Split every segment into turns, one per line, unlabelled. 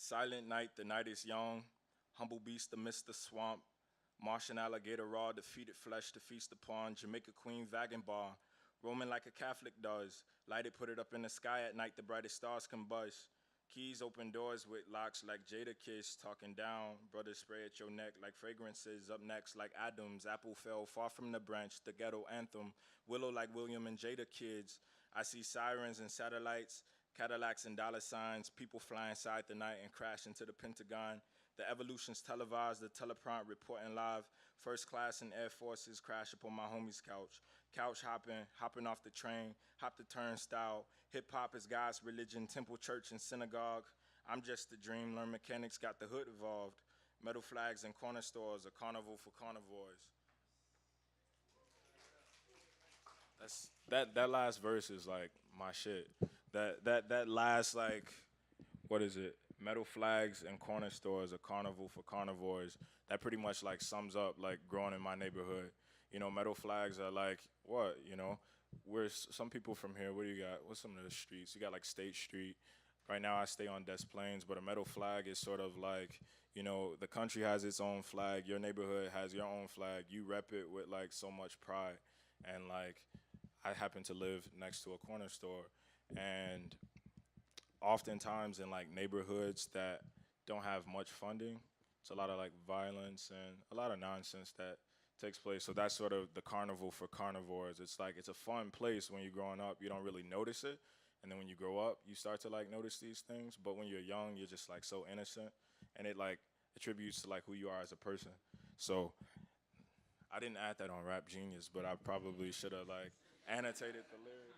Silent night, the night is young. Humble beast amidst the swamp. Martian alligator raw, defeated flesh to feast upon. Jamaica queen vagabond, roaming like a Catholic does. Light it, put it up in the sky at night, the brightest stars combust. Keys open doors with locks like Jada Kiss, talking down. Brothers spray at your neck like fragrances. Up next like Adams, apple fell far from the branch. The ghetto anthem, willow like William and Jada kids. I see sirens and satellites, Cadillacs and dollar signs. People fly inside the night and crash into the Pentagon. The evolution's televised, the teleprompt reporting live. First class and Air Forces crash upon my homie's couch. Couch hopping, hopping off the train, hop the turnstile. Hip hop is God's religion, temple, church, and synagogue. I'm just a dream, learn mechanics, got the hood evolved. Metal flags and corner stores, a carnival for carnivores. That last verse is like my shit. That last like what is it? Metal flags and corner stores, a carnival for carnivores. That pretty much like sums up like growing in my neighborhood. You know, metal flags are like what? You know, some people from here. What do you got? What's some of the streets? You got like State Street. Right now, I stay on Des Plaines, but a metal flag is sort of like, you know, the country has its own flag. Your neighborhood has your own flag. You rep it with like so much pride, and like, I happen to live next to a corner store, and oftentimes in like neighborhoods that don't have much funding, it's a lot of like violence and a lot of nonsense that takes place. So that's sort of the carnival for carnivores. It's like it's a fun place when you're growing up. You don't really notice it, and then when you grow up, you start to like notice these things. But when you're young, you're just like so innocent, and it like attributes to like who you are as a person. So I didn't add that on Rap Genius, but I probably should have like annotated the lyrics.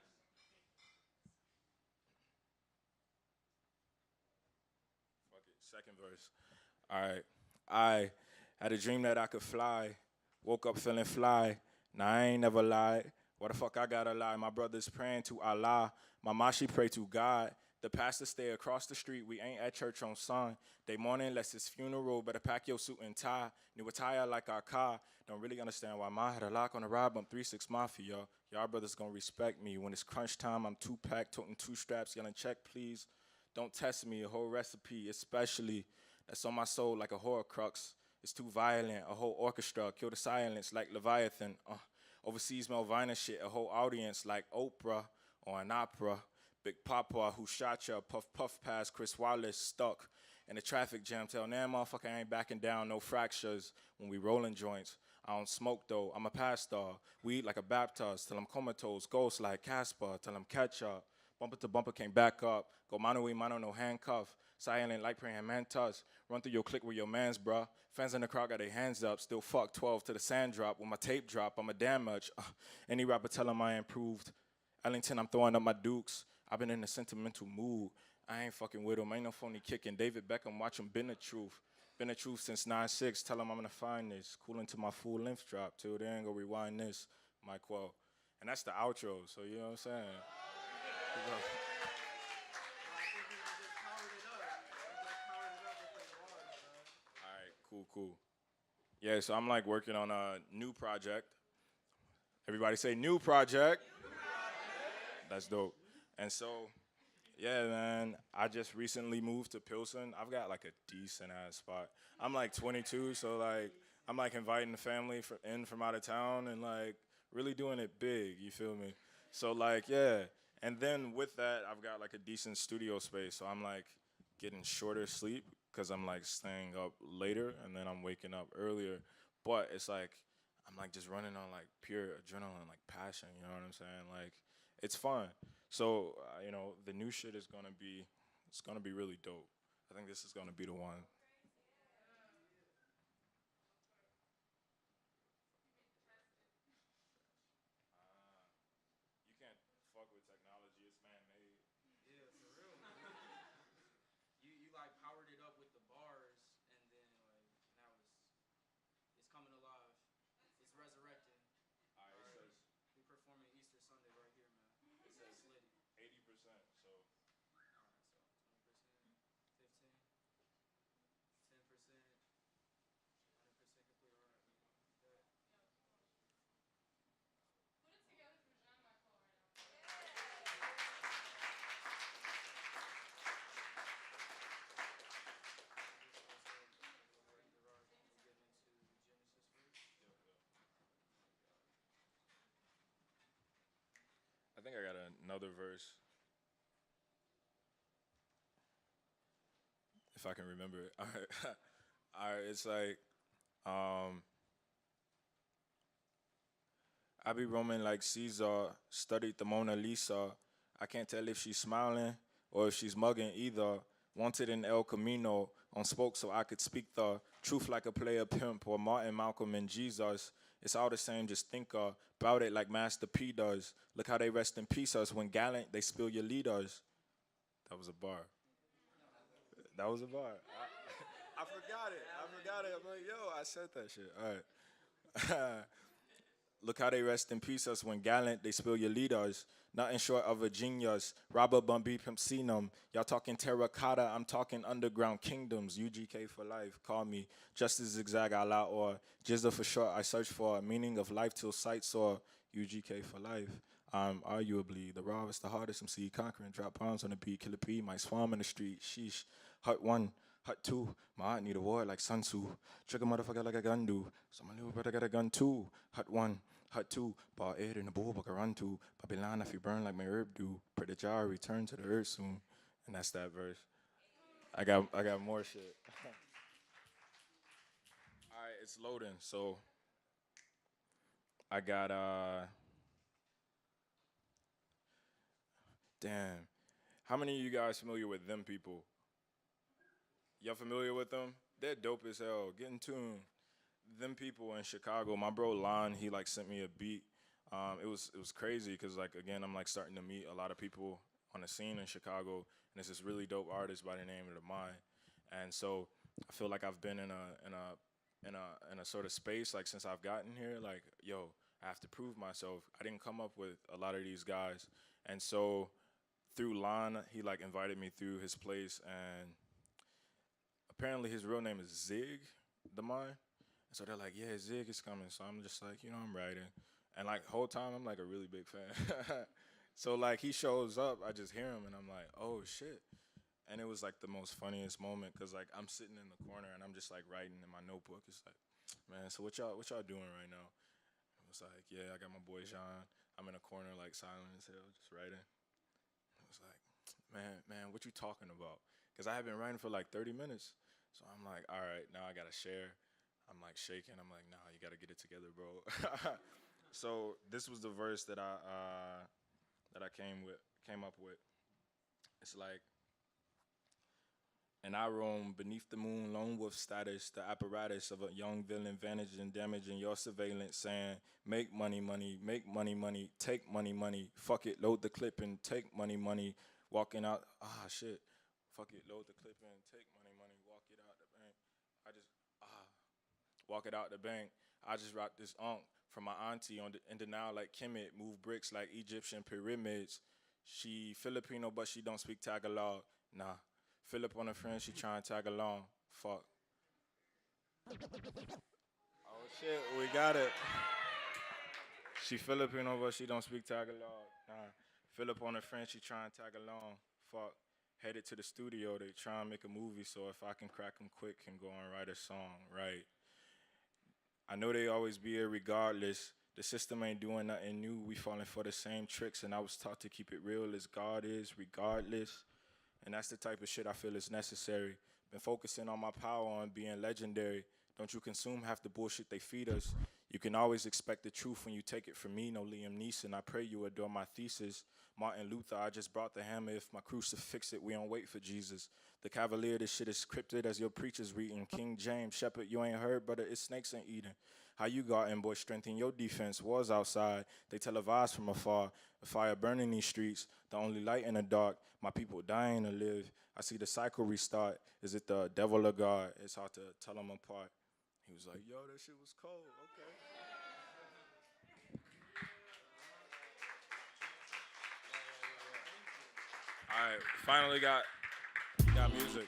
Fuck it. Second verse. All right. I had a dream that I could fly. Woke up feeling fly. Now I ain't never lied. Why the fuck I gotta lie? My brother's praying to Allah. My ma she pray to God. The pastor stay across the street. We ain't at church on Sun. They mourning unless it's funeral. Better pack your suit and tie. New attire like our car. Don't really understand why ma had a lock on the ride. Bump 3-6 Mafia. Y'all brothers gonna respect me. When it's crunch time, I'm two packed, toting two straps, yelling check please. Don't test me, a whole recipe, especially that's on my soul like a horror crux. It's too violent, a whole orchestra, kill the silence like Leviathan. Overseas Melvina shit, a whole audience like Oprah or an opera. Big Papa who shot ya, puff puff past Chris Wallace, stuck in a traffic jam. Tell nah motherfucker I ain't backing down, no fractures when we rolling joints. I don't smoke though, I'm a pastor. Weed like a Baptist, till I'm comatose. Ghost like Casper, till I'm catch up. Bumper to bumper came back up. Go mano y mano, no handcuff. Silent like praying mantas. Run through your clique with your mans, bruh. Fans in the crowd got their hands up. Still fuck 12 to the sand drop. When my tape drop, I'm a damn much. Any rapper tell him I improved. Ellington, I'm throwing up my dukes. I've been in a sentimental mood. I ain't fucking with him. Ain't no phony kicking. David Beckham, watch him been the truth. Been the truth since 9-6. Tell him I'm gonna find this. Cool into my full length drop. Till then, go rewind this. Myquale. And that's the outro. So you know what I'm saying? All right, cool. Yeah, so I'm like working on a new project. Everybody say new project. That's dope. And so, yeah, man, I just recently moved to Pilsen. I've got like a decent ass spot. I'm like 22, so like I'm like inviting the family in from out of town and like really doing it big. You feel me? So like yeah, and then with that, I've got like a decent studio space. So I'm like getting shorter sleep because I'm like staying up later and then I'm waking up earlier. But it's like I'm like just running on like pure adrenaline, like passion. You know what I'm saying? Like it's fun. So you know the new shit is gonna be it's gonna be really dope. I think this is gonna be the one. You can't fuck with technology. It's man made.
Yeah, for real, man. You like powered it up with the bars, and then like now it's coming alive. It's resurrecting.
All right,
All
it
right,
says
we performing Easter Sunday right here, man.
it
It's
says
litty.
80%. So
All right, so 20%, 15.
another verse. If I can remember it. All right. All right, it's like, I be roaming like Caesar, studied the Mona Lisa. I can't tell if she's smiling or if she's mugging either. Wanted in El Camino, on spoke so I could speak the truth like a player pimp or Martin, Malcolm, and Jesus. It's all the same, just think about it like Master P does. Look how they rest in peace us. When gallant, they spill your leaders. That was a bar. That was a bar. I forgot it. I'm like, yo, I said that shit. All right. Look how they rest in peace us. When gallant, they spill your leaders. Nothing short of a genius. Robber Bumby Pimp Senum. Y'all talking terracotta, I'm talking underground kingdoms. UGK for life, call me. Just as zigzag a la or Jizza for short, I search for a meaning of life till sight saw. UGK for life. I'm arguably the rawest, the hardest MC conquering. Drop pounds on the beat, kill a P, my swarm in the street. Sheesh. Hut 1. Hut 2, my heart need a war like Sun Tzu. Trigger motherfucker like a gun do. So my little brother got a gun too. Hut 1, Hut 2, bar air in the bull buck run to. Babylon if you burn like my herb do. Pray the jar return to the earth soon. And that's that verse. I got more shit. Alright, it's loading, so I got damn. How many of you guys familiar with Them People? Y'all familiar with them? They're dope as hell. Get in tune. Them People in Chicago. My bro Lon, he like sent me a beat. It was crazy because like again, I'm like starting to meet a lot of people on the scene in Chicago, and it's this really dope artist by the name of the Mind. And so I feel like I've been in a sort of space like since I've gotten here. Like yo, I have to prove myself. I didn't come up with a lot of these guys, and so through Lon, he like invited me through his place and. Apparently his real name is Zig, the Mind. And so they're like, yeah, Zig is coming. So I'm just like, I'm writing. And like whole time I'm like a really big fan. So like he shows up, I just hear him and I'm like, oh shit. And it was like the most funniest moment because like I'm sitting in the corner and I'm just like writing in my notebook. It's like, man, so what y'all doing right now? It was like, yeah, I got my boy Jhon. I'm in a corner like silent as hell, just writing. It was like, man, what you talking about? Because I had been writing for like 30 minutes. So I'm like, all right, now I got to share. I'm like shaking. I'm like, nah, you got to get it together, bro. So this was the verse that I came up with. It's like, and I roam beneath the moon, lone wolf status, the apparatus of a young villain, vantage and damaging your surveillance, saying, make money, money, make money, money, take money, money, fuck it, load the clip and take money, money, walking out, shit. Fuck it, load the clip in, take money, money, walk it out the bank. Walk it out the bank. I just rocked this from my auntie in denial like Kemet, move bricks like Egyptian pyramids. She Filipino, but she don't speak Tagalog. Nah, Philip on a friend, she trying to tag along. Fuck. Oh shit, we got it. She Filipino, but she don't speak Tagalog. Nah, Philip on a friend, she trying to tag along. Fuck. Headed to the studio, they try and make a movie, so if I can crack them quick, can go and write a song, right? I know they always be here regardless. The system ain't doing nothing new. We falling for the same tricks, and I was taught to keep it real as God is, regardless. And that's the type of shit I feel is necessary. Been focusing on my power on being legendary. Don't you consume half the bullshit they feed us. You can always expect the truth when you take it from me, no Liam Neeson. I pray you adore my thesis. Martin Luther, I just brought the hammer. If my crucifix it, we don't wait for Jesus. The Cavalier, this shit is scripted as your preachers reading. King James, Shepherd, you ain't heard, brother, it's snakes ain't eating. How you guarding, boy, strengthen your defense. Wars outside, they televise from afar. The fire burning these streets, the only light in the dark. My people dying to live. I see the cycle restart. Is it the devil or God? It's hard to tell them apart. He was like, yo, that shit was cold, okay. All right, finally got music.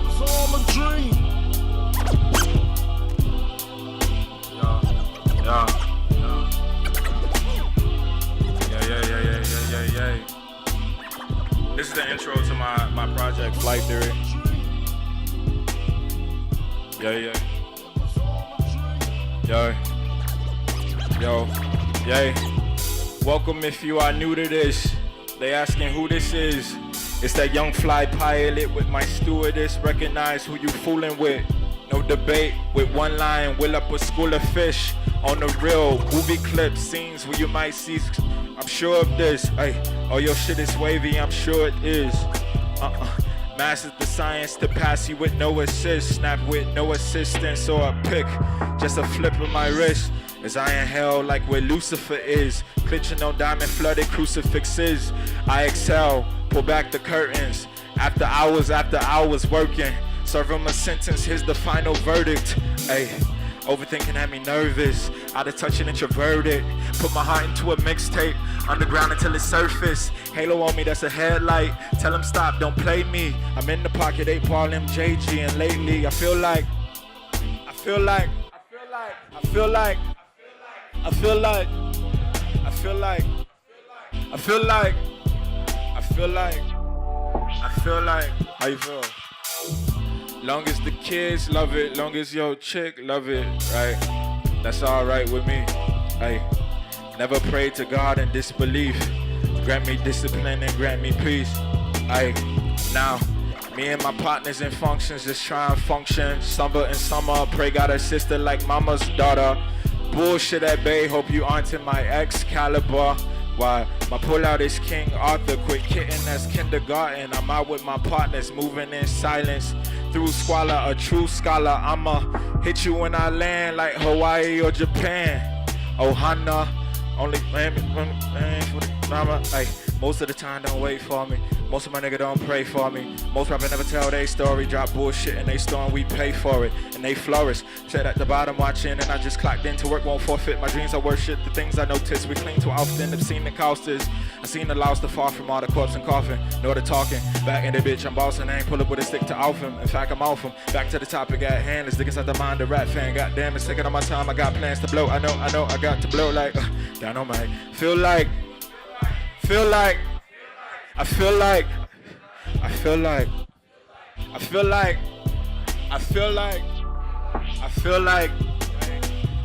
It's all a dream.
Yeah. This is the intro to my project, Flight Theory. Yeah. Yo. Yay. Welcome if you are new to this. They asking who this is. It's that young fly pilot with my stewardess. Recognize who you fooling with. No debate with one line. Will up a school of fish. On the real movie clip scenes where you might see. I'm sure of this. Hey, oh your shit is wavy. I'm sure it is. Masters the science to pass you with no assist. Snap with no assistance or a pick. Just a flip of my wrist. As I inhale like where Lucifer is. Clutching on diamond flooded crucifixes. I exhale, pull back the curtains. After hours working. Serve him a sentence, here's the final verdict. Ay, overthinking had me nervous. Out of touch and introverted. Put my heart into a mixtape. Underground until it's surface. Halo on me, that's a headlight. Tell him stop, don't play me. I'm in the pocket, 8-ball MJG. And lately I feel like how you feel? Long as the kids love it, long as your chick love it, right? That's alright with me. Hey, never pray to God in disbelief. Grant me discipline and grant me peace. Hey, now me and my partners in functions just try and function. Summer and summer, pray got a sister like mama's daughter. Bullshit at bay, hope you aren't in my Excalibur. Why? My pullout is King Arthur. Quit kidding, that's kindergarten. I'm out with my partners, moving in silence. Through squalor, a true scholar. I'ma hit you when I land like Hawaii or Japan. Ohana, only man for the drama. Ay, most of the time don't wait for me. Most of my niggas don't pray for me. Most rappers never tell their story. Drop bullshit in they store and we pay for it. And they flourish. Sat at the bottom watching and I just clocked into work. Won't forfeit my dreams. I worship the things I notice. We cling too often. I've seen the coasters. I seen the lost, the far from all the corpse and coffin. Know the talking. Back in the bitch, I'm bossing. I ain't pull up with a stick to off him. In fact, I'm off him. Back to the topic at hand. Let's dig inside the mind of rap fan. Goddamn, it's taking all my time. I got plans to blow. I know, I got to blow like dynamite. I feel like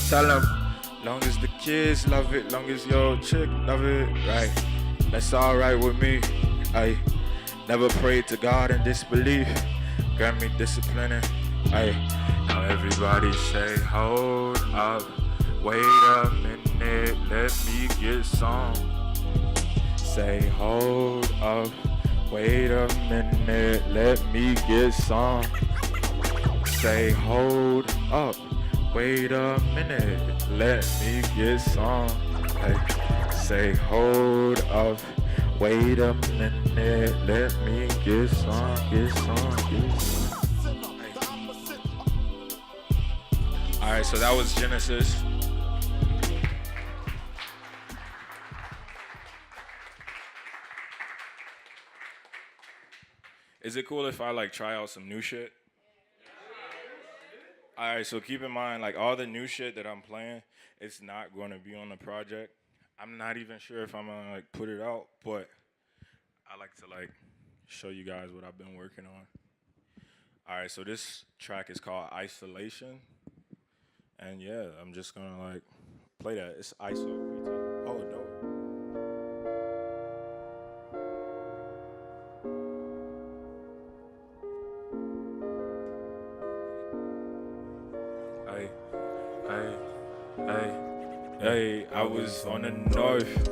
tell them, long as the kids love it, long as your chick love it, right? That's alright with me. I never prayed to God in disbelief. Grant me discipline. Now everybody say, hold up, wait a minute, let me get some. Say, hold up, wait a minute, let me get some. Say, hold up, wait a minute, let me get some. Hey, say, hold up, wait a minute, let me get some. Hey. All right, so that was Genesis. Is it cool if I like try out some new shit? Alright, so keep in mind, like all the new shit that I'm playing, it's not gonna be on the project. I'm not even sure if I'm gonna like put it out, but I like to like show you guys what I've been working on. Alright, so this track is called Isolation. And yeah, I'm just gonna like play that. It's ISO. Oh no. Hey, I was on the north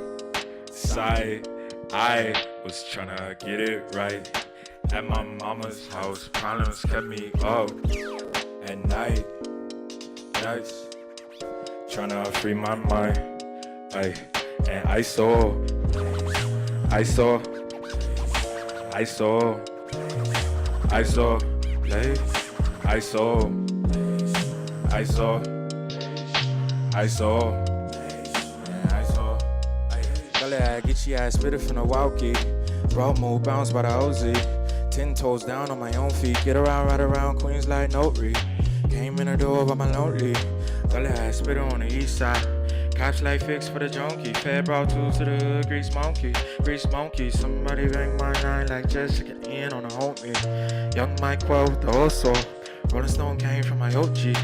side. I was tryna get it right. At my mama's house, problems kept me up at nights, tryna free my mind. Ay, and I saw, I get your ass spitted from the Milwaukee. Brought more bounce by the OZ. 10 toes down on my own feet. Get around, right around Queens like Notary. Came in the door by my lonely. Gully ass spitter on the east side. Cops like fix for the junkie. Fed brought tools to the hood. Grease monkey. Somebody bang my nine like Jessica in on a homie. Jhon Myquale with the also. Rolling Stone came from my OG.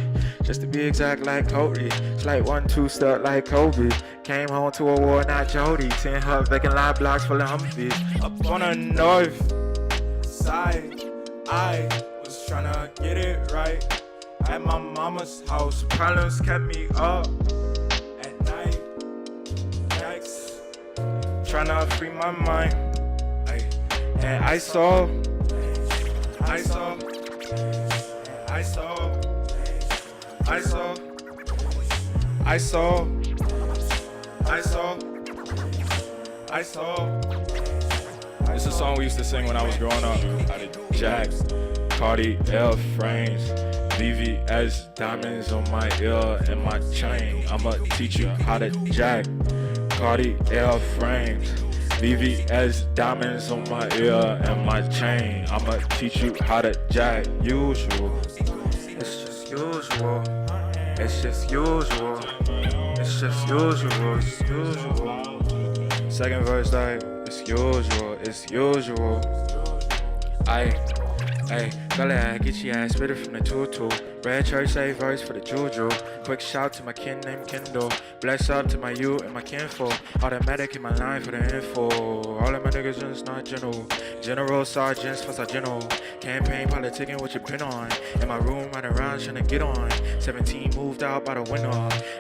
Just to be exact, like Cody. It's like 1-2 stuck like Kobe. Came home to a war, not Jody. 10 hubs, vacant lot blocks full of Humvees. Up on the north side, I was tryna get it right. At my mama's house, problems kept me up at night. Yikes, tryna free my mind. Ay. And I saw, I saw, I saw, I saw, I saw, I saw, I saw. It's a song we used to sing when I was growing up. I did Jacks, Cardi L frames, VVS diamonds on my ear and my chain. I'ma teach you how to jack. Cardi L frames, VVS diamonds on my ear and my chain. I'ma teach you how to jack. Usual, it's just usual. It's just usual. It's just usual. It's usual. Second verse like it's usual. It's usual. Gully, get your ass spit it from the tutu. Red church say verse for the juju. Quick shout to my kin named Kindle. Bless up to my you and my kinfolk. Automatic in my line for the info. All of my niggas just not general. General sergeants for general. Campaign politicking what you been on. In my room right around trying to get on. 17 moved out by the window.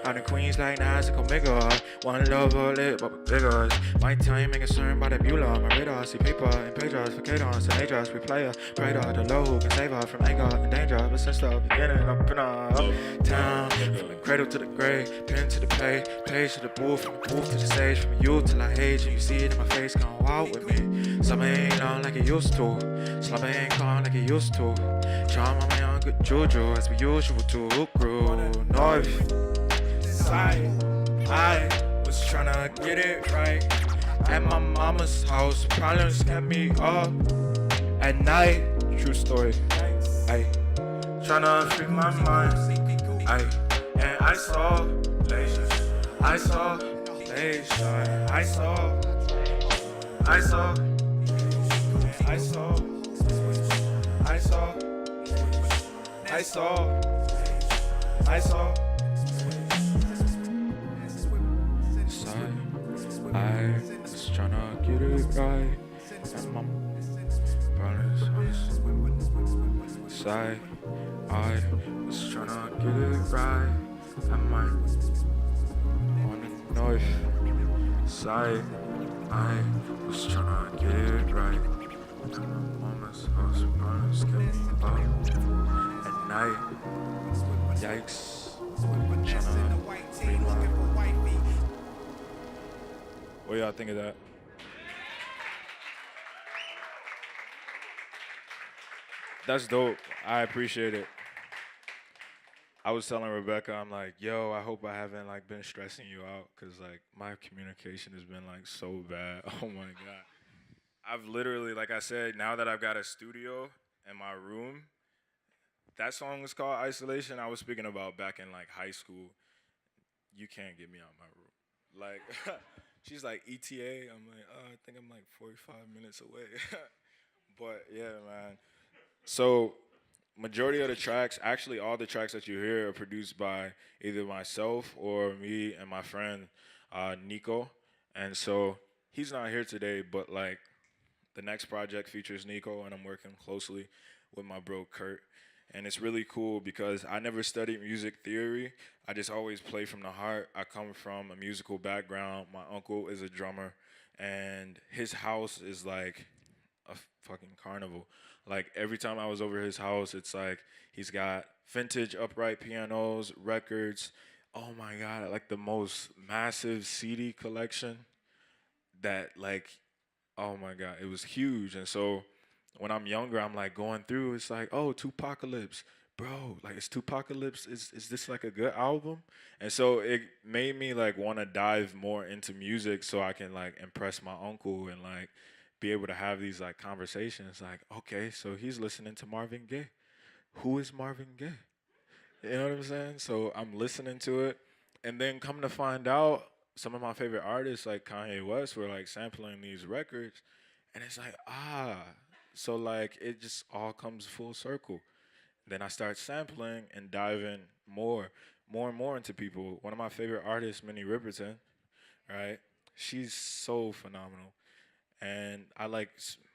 Out in Queens like Nasdaq Omega. One lover lit but bigger. My time ain't concerned by the Beulah. My radar see paper and pages for cadence. And Adras replayer. Pray to the Lord who can save her from anger and danger. But since the beginning up in uptown. From the cradle to the grave. Pen to the page to the booth. From the booth to the stage. From youth till I age. And you see it in my face. Come out with me. Summer ain't on like it used to. Slumber ain't calm like it used to. Charm on my own good juju. As we usual to grow. North side. I was tryna get it right. At my mama's house. Problems kept me up at night. True story. Ay, tryna free my mind. Ay, and I saw, I saw, I saw, I saw, I saw, I saw, I saw, I saw. I was tryna get it right. And my side, I was tryna get it right. Am I on the north side? I was tryna get it right. And my mama's house runs get me up at night. Yikes. Tryna rewind. What y'all think of that? That's dope. I appreciate it. I was telling Rebecca, I'm like, yo, I hope I haven't like been stressing you out, cause like my communication has been like so bad. Oh my God. I've literally, like I said, now that I've got a studio in my room, that song is called Isolation. I was speaking about back in like high school. You can't get me out my room. Like, she's like, ETA. I'm like, I think I'm like 45 minutes away. But yeah, man. So, majority of the tracks, actually all the tracks that you hear are produced by either myself or me and my friend Nico. And so he's not here today, but like the next project features Nico, and I'm working closely with my bro Kurt. And it's really cool because I never studied music theory. I just always play from the heart. I come from a musical background. My uncle is a drummer, and his house is like a fucking carnival. Like every time I was over his house, it's like he's got vintage upright pianos, records. Oh my God, like the most massive CD collection that like, oh my God, it was huge. And so when I'm younger, I'm like going through, it's like, oh, Tupacalypse. Bro, like is Tupacalypse, is this like a good album? And so it made me like want to dive more into music so I can like impress my uncle and like be able to have these like conversations like, okay, so he's listening to Marvin Gaye. Who is Marvin Gaye? You know what I'm saying? So I'm listening to it, and then come to find out some of my favorite artists like Kanye West were like sampling these records, and it's like, so like it just all comes full circle. Then I start sampling and diving more and more into people. One of my favorite artists, Minnie Riperton, right? She's so phenomenal. And I like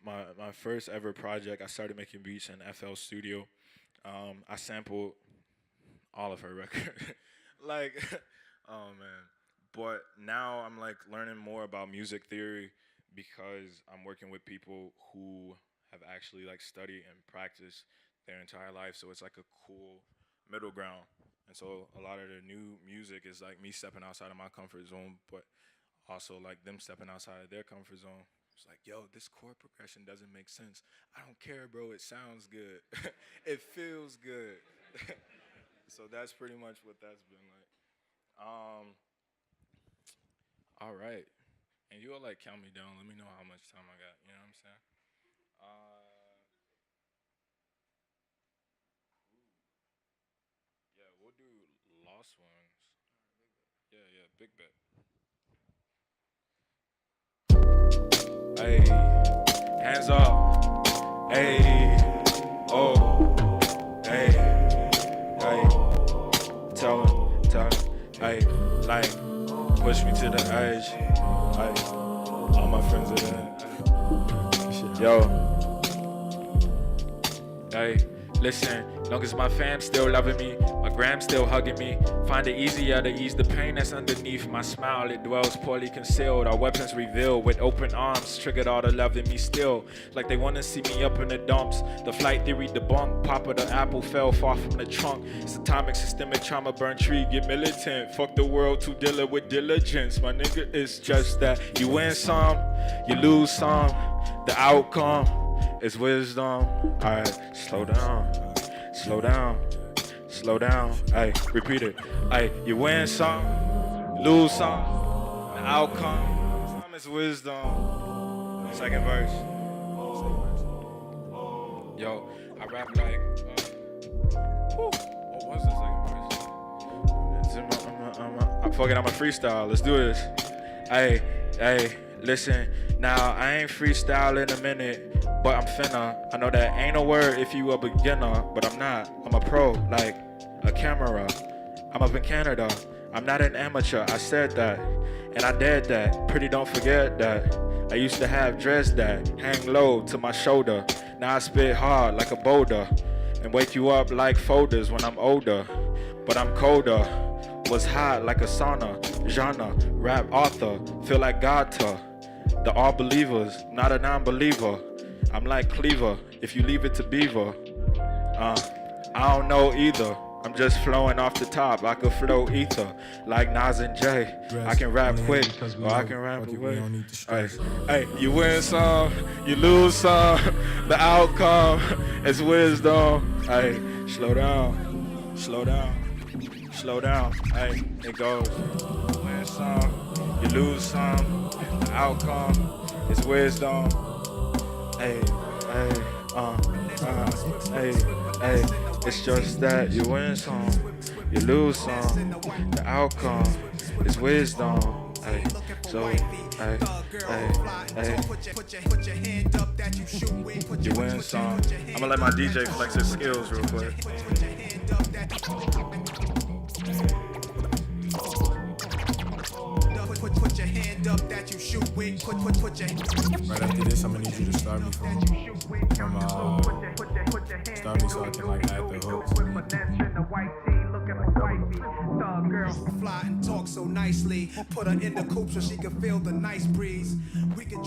my first ever project. I started making beats in FL Studio. I sampled all of her record. like, oh man. But now I'm like learning more about music theory because I'm working with people who have actually like studied and practiced their entire life. So it's like a cool middle ground. And so a lot of the new music is like me stepping outside of my comfort zone, but also like them stepping outside of their comfort zone. It's like, yo, this chord progression doesn't make sense. I don't care, bro. It sounds good. It feels good. So that's pretty much what that's been like. All right. And you'll like count me down. Let me know how much time I got. You know what I'm saying? Yeah, we'll do lost ones. Yeah, yeah, big bet. Hey, hands up. Hey, oh, hey, hey. Tell him, hey, like, push me to the edge. Hey, all my friends are there. Yo, hey, listen, long as my fam still loving me, my gram still hugging me, find it easier to ease the pain that's underneath my smile. It dwells poorly concealed, our weapons revealed with open arms, triggered all the love in me still. Like they wanna see me up in the dumps. The flight theory debunked, Papa the apple fell far from the trunk. It's atomic systemic trauma, burn tree, get militant. Fuck the world to deal it with diligence. My nigga, it's just that you win some, you lose some. The outcome is wisdom. Alright, slow down, slow down, slow down. Hey, repeat it. Hey, you win some, lose some. The outcome is wisdom. Second verse. Yo, I rap like. What was the second verse? I'm fucking. I'm a freestyle. Let's do this. Hey, hey, listen. Now I ain't freestyle in a minute, but I'm finna. I know that ain't a word if you a beginner, but I'm not. I'm a pro, like a camera. I'm up in Canada. I'm not an amateur. I said that, and I did that. Pretty don't forget that. I used to have dreads that hang low to my shoulder. Now I spit hard like a boulder, and wake you up like folders when I'm older. But I'm colder. Was hot like a sauna. Genre, rap author. Feel like Gata. The all believers, not a non-believer. I'm like Cleaver, if you leave it to Beaver. I don't know either. I'm just flowing off the top. I could flow ether like Nas and Jay. I can rap quick, or I can rap away. Hey, you win some, you lose some. The outcome is wisdom. Hey, slow down, slow down, slow down. Hey, it goes. You win some, you lose some. The outcome is wisdom. Hey, hey, hey, hey. It's just that you win some, you lose some. The outcome is wisdom. Hey, so, hey, hey, hey. You win some. I'm gonna let my DJ flex his skills real quick.
Put your hand up that you shoot with. Put your right after this, I'm gonna need you to start me from start me so I can like add the hooks. Thug girl who fly and talk so nicely. Put her in the coupe so she can feel the nice breeze. We can.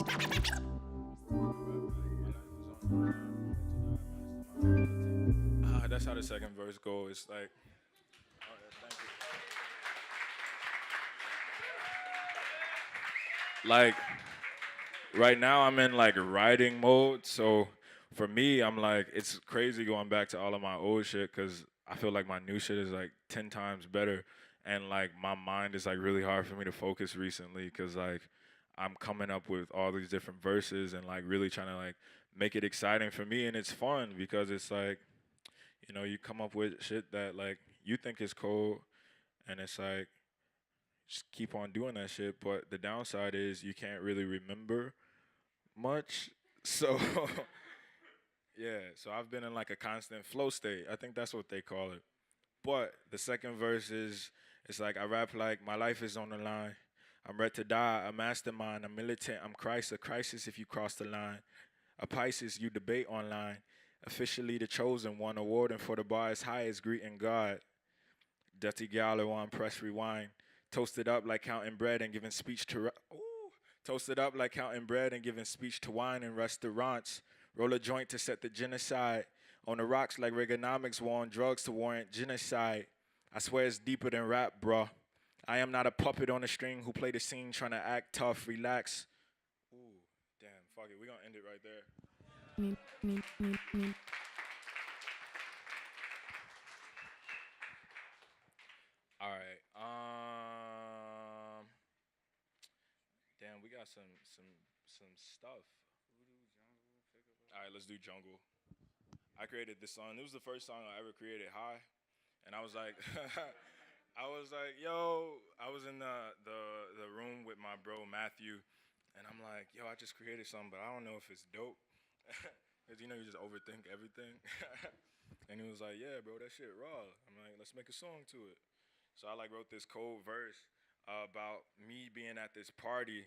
That's how the second verse goes. It's like, thank you. Like, right now I'm in like writing mode. So for me, I'm like, it's crazy going back to all of my old shit because I feel like my new shit is like 10 times better. And like my mind is like really hard for me to focus recently because like I'm coming up with all these different verses and like really trying to like make it exciting for me. And it's fun because it's like, you know, you come up with shit that like you think is cool and it's like, just keep on doing that shit. But the downside is you can't really remember much. So Yeah, so I've been in like a constant flow state. I think that's what they call it. But the second verse is it's like I rap like my life is on the line. I'm ready to die, a mastermind, a militant, I'm Christ, a crisis if you cross the line. A Pisces you debate online. Officially the chosen one, awarding for the bar as high as greeting God. Dirty Gallo on press rewind. Toasted up like counting bread and giving speech to. Toasted up like counting bread and giving speech to wine in restaurants. Roll a joint to set the genocide. On the rocks like Reaganomics, war on drugs to warrant genocide. I swear it's deeper than rap, bruh. I am not a puppet on a string who play the scene trying to act tough, relax. Ooh, damn, fuck it. We gonna end it right there. All right. Damn, we got some stuff. All right, let's do jungle. I created this song. It was the first song I ever created high, and I was like, I was like, yo, I was in the room with my bro Matthew, and I'm like, yo, I just created something, but I don't know if it's dope, cause you know you just overthink everything. And he was like, yeah, bro, that shit raw. I'm like, let's make a song to it. So I like wrote this cold verse about me being at this party,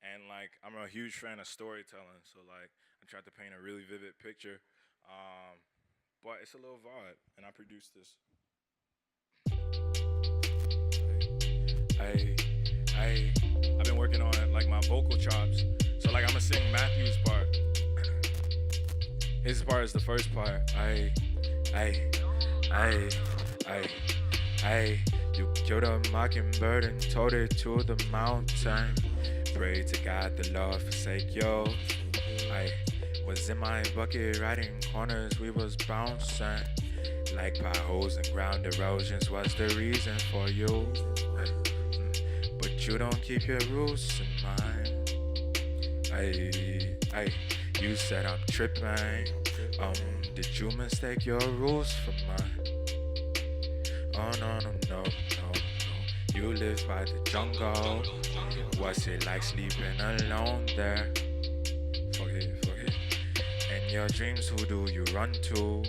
and like I'm a huge fan of storytelling. So like I tried to paint a really vivid picture, um, but it's a little vibe, and I produced this. Hey, hey, I've been working on like my vocal chops. So like I'm gonna sing Matthew's part. His part is the first part. Hey, hey, hey, hey. You killed a mockingbird and told it to the mountain. Pray to God the Lord forsake you. I was in my bucket riding corners, we was bouncing. Like potholes and ground erosions was the reason for you. But you don't keep your rules in mind. You said I'm tripping. Did you mistake your rules for mine? Oh no. You live by the jungle. What's it like sleeping alone there? Fuck it. And your dreams, who do you run to?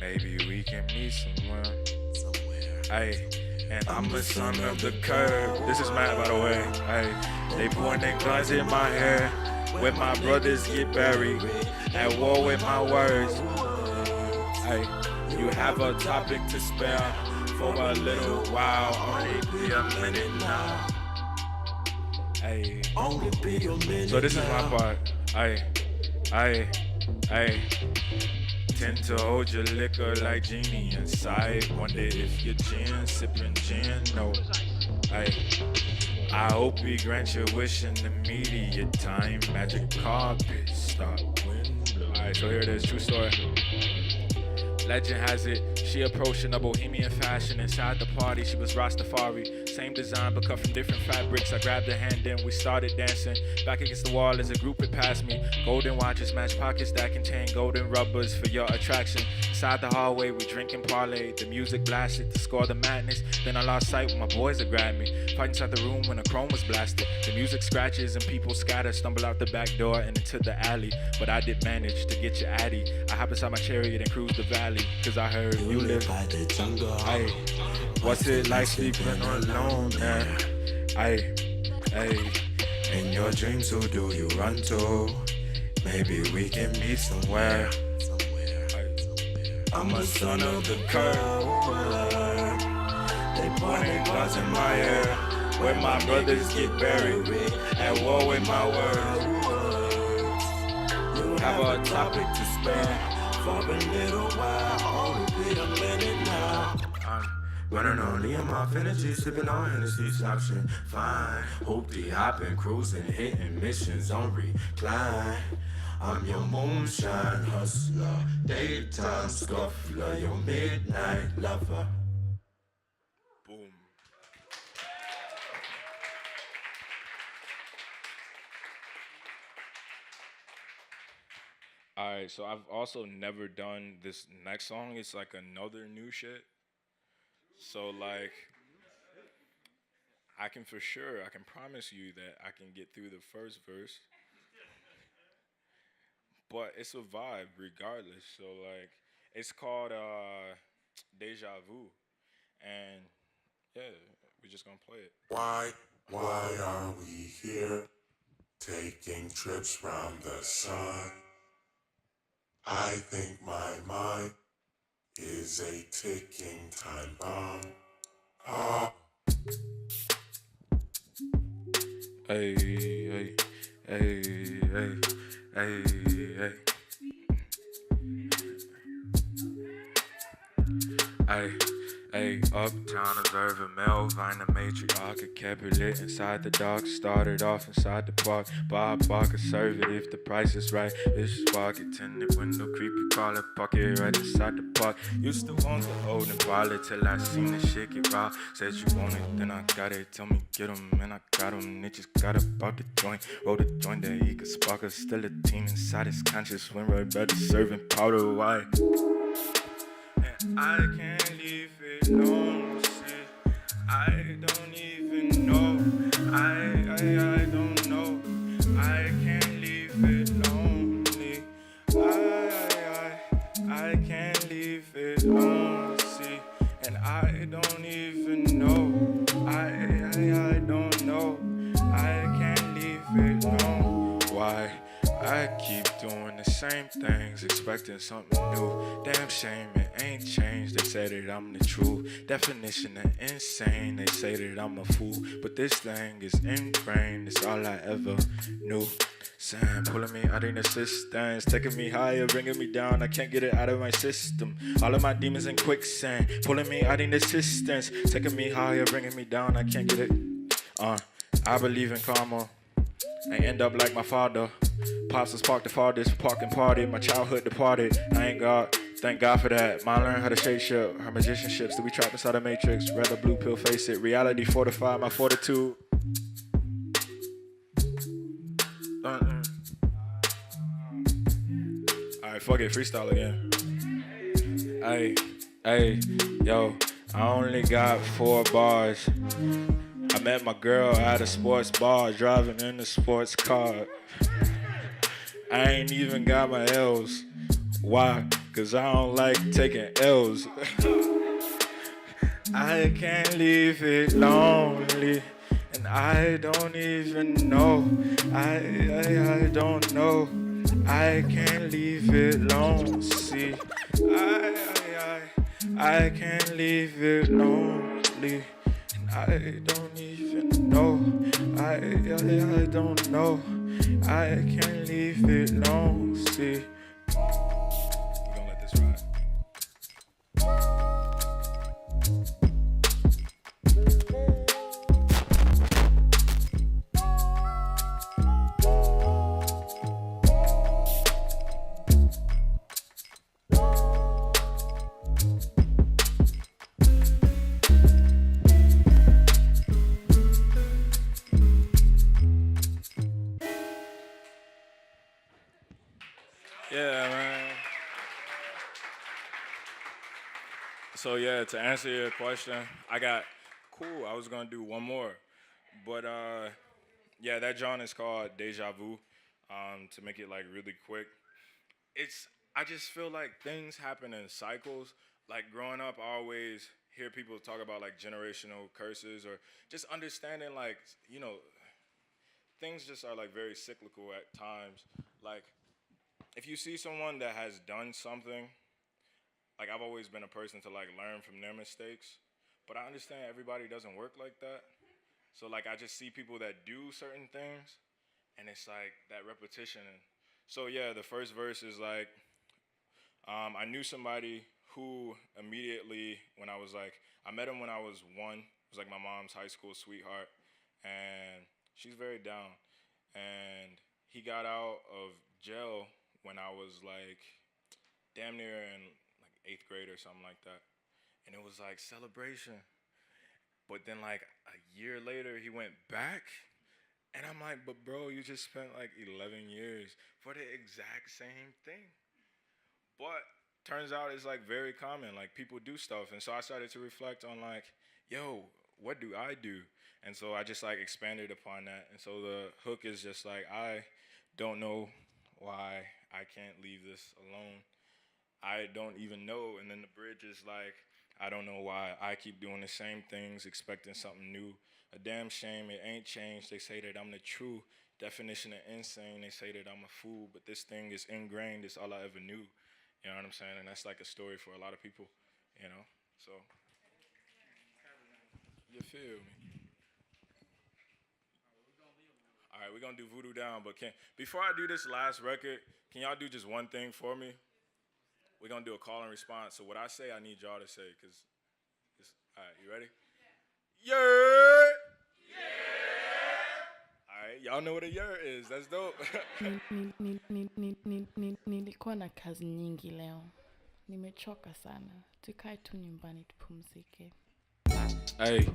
Maybe we can meet somewhere. Ay, and I'm the son of the curb. This is Matt, by the way. Ay, they pointing guns in my hair. Where my brothers get buried. At war with my words. Ay, you have a topic to spare. For a little while, only be a minute now. Ay, only be a minute. So this is my part. Ay. Tend to hold your liquor like genie inside. Wonder if you're gin, sipping gin. No, I hope he grants your wish in immediate time. Magic carpet, stop. Alright, so here it is, true story. Legend has it, she approached in a bohemian fashion. Inside the party, she was Rastafari. Same design, but cut from different fabrics. I grabbed her hand and we started dancing. Back against the wall as a group had passed me. Golden watches match pockets that contain golden rubbers for your attraction. Inside the hallway, we drink and parlay. The music blasted to score the madness. Then I lost sight when my boys had grabbed me. Fight inside the room when the chrome was blasted. The music scratches and people scatter. Stumble out the back door and into the alley. But I did manage to get your addy. I hop inside my chariot and cruise the valley. Cause I heard you live by the jungle. Ay, what's it like sleeping alone there? Ay, in your dreams, who do you run to? Maybe we can meet somewhere. I'm a son of the curb. They pointing guns in my hair. Where my brothers get buried. At war with my words. You have a topic to spare. For a little while, only be a minute now. I'm running on EMF energy, sipping on Hennessy, snapshot. Fine, hoopty hopping, cruising, hitting missions on recline. I'm your moonshine hustler, daytime scuffler, your midnight lover. Boom. Alright, so I've also never done this next song. It's like another new shit. So like I can promise you that I can get through the first verse. but it's a vibe regardless. So like, it's called Deja Vu, and yeah, we just gonna play it.
Why are we here? Taking trips round the sun. I think my mind is a ticking time bomb. Ah.
Hey, hey, hey, hey, hey, hey. Ay, ay, uptown observing Melvine, the matriarch, a Capulet inside the dark. Started off inside the park. Bob Barker serve it if the price is right. This spark it tinted window, creepy crawler, pocket right inside the park. Used to want the old and pilot till I seen the shit get raw. Said you want it, then I got it. Tell me get 'em, and I got 'em. They just got about the joint. Roll the joint that he could spark us. Still a team inside his conscious. Went right back to serving powder. Why? I can't leave it alone, see, I don't even know, I don't know, I can't leave it lonely, I can't leave it alone, see, and I don't even know, I don't know, I can't leave it alone, why? I keep doing the same things, expecting something new. Damn shame it ain't changed. They say that I'm the true definition of insane. They say that I'm a fool, but this thing is ingrained. It's all I ever knew. Saying, pulling me out in the systems, taking me higher, bringing me down. I can't get it out of my system. All of my demons in quicksand, pulling me out in the systems, taking me higher, bringing me down. I can't get it. I believe in karma. I end up like my father. Pops was parked the farthest, parking party. My childhood departed. I ain't God. Thank God for that. Mine learned how to shape shift. Her magician ships to be trapped inside a matrix. Rather blue pill face it. Reality fortify my fortitude. Alright, fuck it. Freestyle again. Hey, yo. I only got 4 bars. I met my girl at a sports bar, driving in a sports car. I ain't even got my L's. Why? Cause I don't like taking L's. I can't leave it lonely, and I don't even know. I don't know. I can't leave it lonely. See, I can't leave it lonely. I don't even know. I don't know. I can't leave it alone. See, we gonna let this ride. Yeah, man. So yeah, to answer your question, I was gonna do one more, but yeah, that John is called Deja Vu. To make it like really quick, I just feel like things happen in cycles. Like growing up, I always hear people talk about like generational curses or just understanding like things just are like very cyclical at times. Like if you see someone that has done something, like I've always been a person to like learn from their mistakes, but I understand everybody doesn't work like that. So like I just see people that do certain things, and it's like that repetition. So yeah, the first verse is like, I knew somebody who immediately when I met him when I was 1. It was like my mom's high school sweetheart, and she's very down. And he got out of jail when I was like damn near in like 8th grade or something like that. And it was like celebration. But then like a year later, he went back. And I'm like, but bro, you just spent like 11 years for the exact same thing. But turns out it's like very common. Like people do stuff. And so I started to reflect on like, yo, what do I do? And so I just like expanded upon that. And so the hook is just like, I don't know why I can't leave this alone. I don't even know. And then the bridge is like, I don't know why I keep doing the same things, expecting something new. A damn shame it ain't changed. They say that I'm the true definition of insane. They say that I'm a fool, but this thing is ingrained. It's all I ever knew. You know what I'm saying? And that's like a story for a lot of people, you know? So, you feel me? All right, we're going to do Voodoo Down, but before I do this last record, can y'all do just one thing for me? We're going to do a call and response. So what I say, I need y'all to say, because all right, you ready? Yeah! All right, y'all know what a year is. That's dope.
Nilikuwa na kazi nyingi leo. Nimechoka sana. Tukae tu nyumbani tupumzike.
Hey,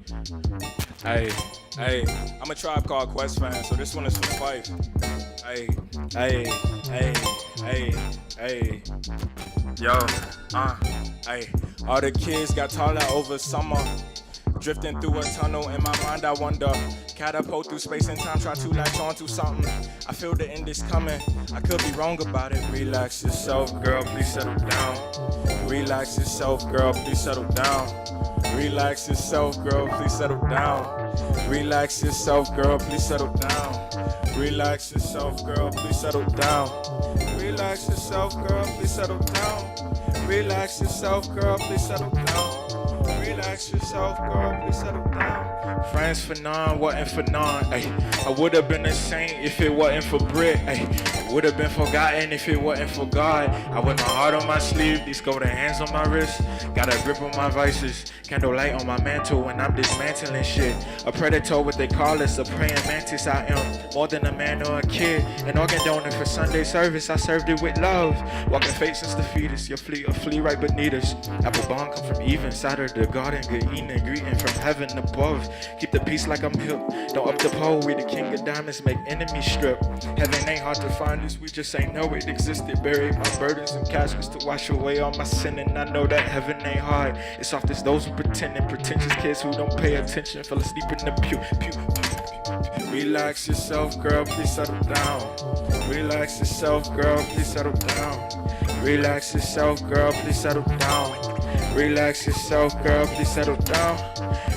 I'm a Tribe Called Quest fan, so this one is for Fife. Hey, yo, hey, all the kids got taller over summer. Drifting through a tunnel in my mind, I wonder. Catapult through space and time, try to latch onto something. I feel the end is coming. I could be wrong about it. Relax yourself, girl, please settle down. Relax yourself, girl, please settle down. Relax yourself, girl, please settle down. Relax yourself, girl, please settle down. Relax yourself, girl, please settle down. Relax yourself, girl, please settle down. Relax yourself, girl, please settle down. Relax yourself, girl, please settle down. Friends for none, wasn't for none. Ay, I would have been a saint if it wasn't for Brit. Ay, would have been forgotten if it wasn't for God. I wear my heart on my sleeve, these golden hands on my wrist. Got a grip on my vices, candlelight on my mantle when I'm dismantling shit. A predator, what they call us, a praying mantis. I am more than a man or a kid. An organ donor for Sunday service, I served it with love. Walking fate since the fetus, your flee right beneath us. Apple bomb come from even side of the garden, good eating and greeting from heaven above. Keep the peace like I'm hip. Don't up the pole, we the king of diamonds, make enemies strip. Heaven ain't hard to find us, we just ain't know it existed. Buried my burdens in caskets to wash away all my sin, and I know that heaven ain't hard. It's soft as those who pretending, pretentious kids who don't pay attention, fell asleep in the pew. Relax yourself, girl, please settle down. Relax yourself, girl, please settle down. Relax yourself, girl, please settle down. Relax yourself, girl, please settle down.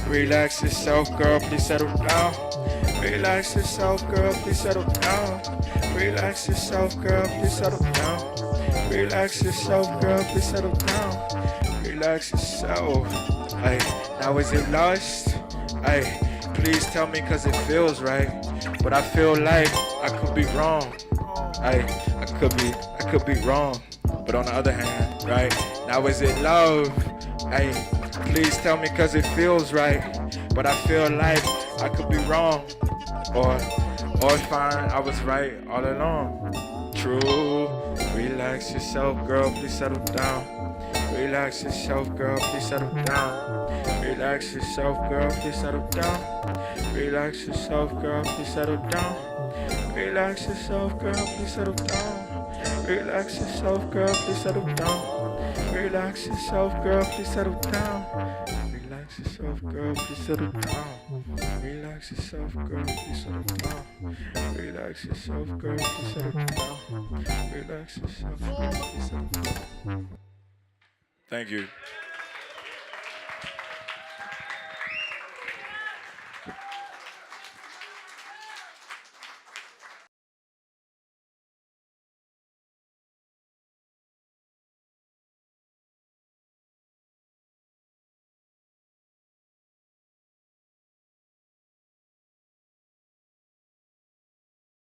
Relax yourself, girl, please settle down. Relax yourself, girl, please settle down. Relax yourself, girl, please settle down. Relax yourself, girl, please settle down. Relax yourself. Ay, now is it lost? Ay, please tell me cause it feels right. But I feel like I could be wrong. Ay, I could be wrong. But on the other hand, right, now is it love? Ay, please tell me cause it feels right. But I feel like I could be wrong. Or fine, I was right all along. True. Relax yourself, girl, please settle down. Relax yourself, girl, please settle down. Relax yourself, girl, please settle down. Relax yourself, girl, please settle down. Relax yourself, girl, please settle down. Relax yourself, girl, please settle down. Relax yourself, girl, please settle down. Relax yourself, girl, please settle down. Relax yourself, girl, please settle down. Relax yourself, girl, please settle down. Relax yourself, girl, please settle down. Thank you.